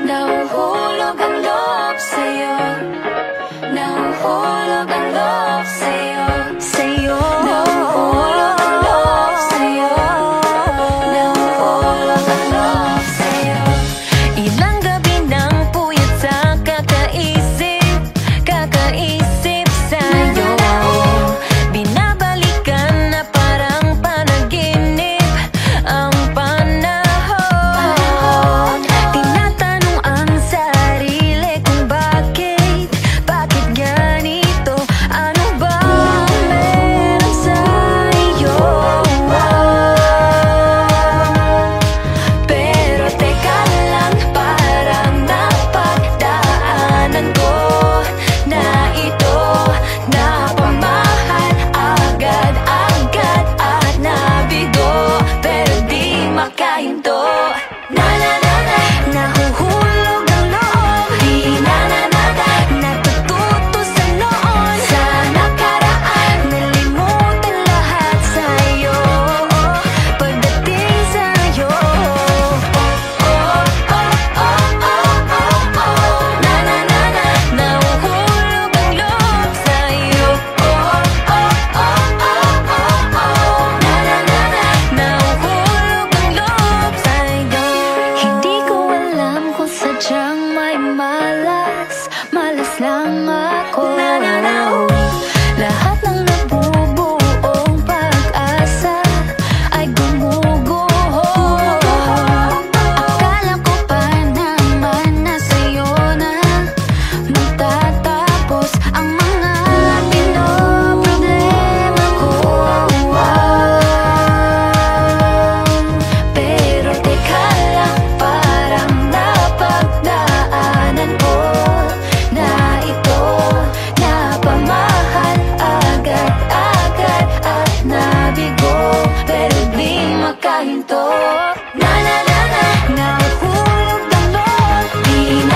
Nahuhulog ang loob sa'yo. Nahuhulog ang loob sa'yo. Sa'yo. Nahuhulog ang loob sa'yo. Nahuhulog ang loob sa'yo. Ilang gabi ng puyat sa kakaisip, kakaisip sa'yo. Binabalikan na parang panaginip ang panahon. Tinatanong ang sarili kung bakit ganito? Ano ba meron sa'yo? Pero teka lang, parang napagdaanan ko na ito. Napamahal agad-agad at nabigo, pero di makahinto. Nahuhulog ang loob, di natututo sa noon, sa nakaraan, nalimutan lahat sa'yo. Pagdating sa'yo, nahuhulog ang loob sa'yo. Nahuhulog ang loob sa'yo. Hindi ko alam kung sadyang may malas lang ako. Lahat ng nabubuong pag-asa ay gumuguho. Akala ko pa naman na sa'yo na magtatapos ang mga pinoproblema ko. Pero teka lang, parang napagdaanan ko na ito. Napamahal agad-agad at nabigo, pero di makahinto. Nahuhulog ang loob, di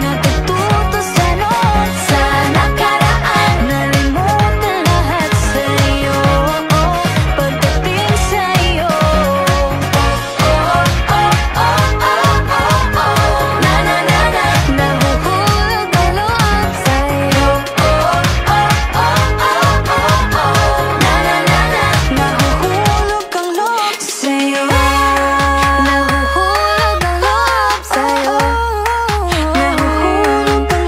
natututo sa noon, sa nakaraan, nalimutan lahat sa'yo. Pagdating sa'yo, nahuhulog ang loob sa'yo. Nahuhulog ang loob sa'yo. Nahuhulog ang loob sa'yo. Nahuhulog ang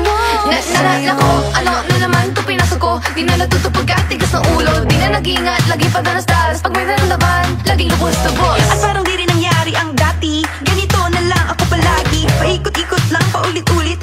loob sa'yo. Nako, ano naman ito pinasok ko? Di na natuto pagkatigas ng ulo. Di na nag-iingat, lagi pa danas-danas. Pag may naramdaman, laging lubos-tubos. At parang di rin nangyari ang dati. Ganito na lang ako palagi. Paikot-ikot lang, paulit-ulit.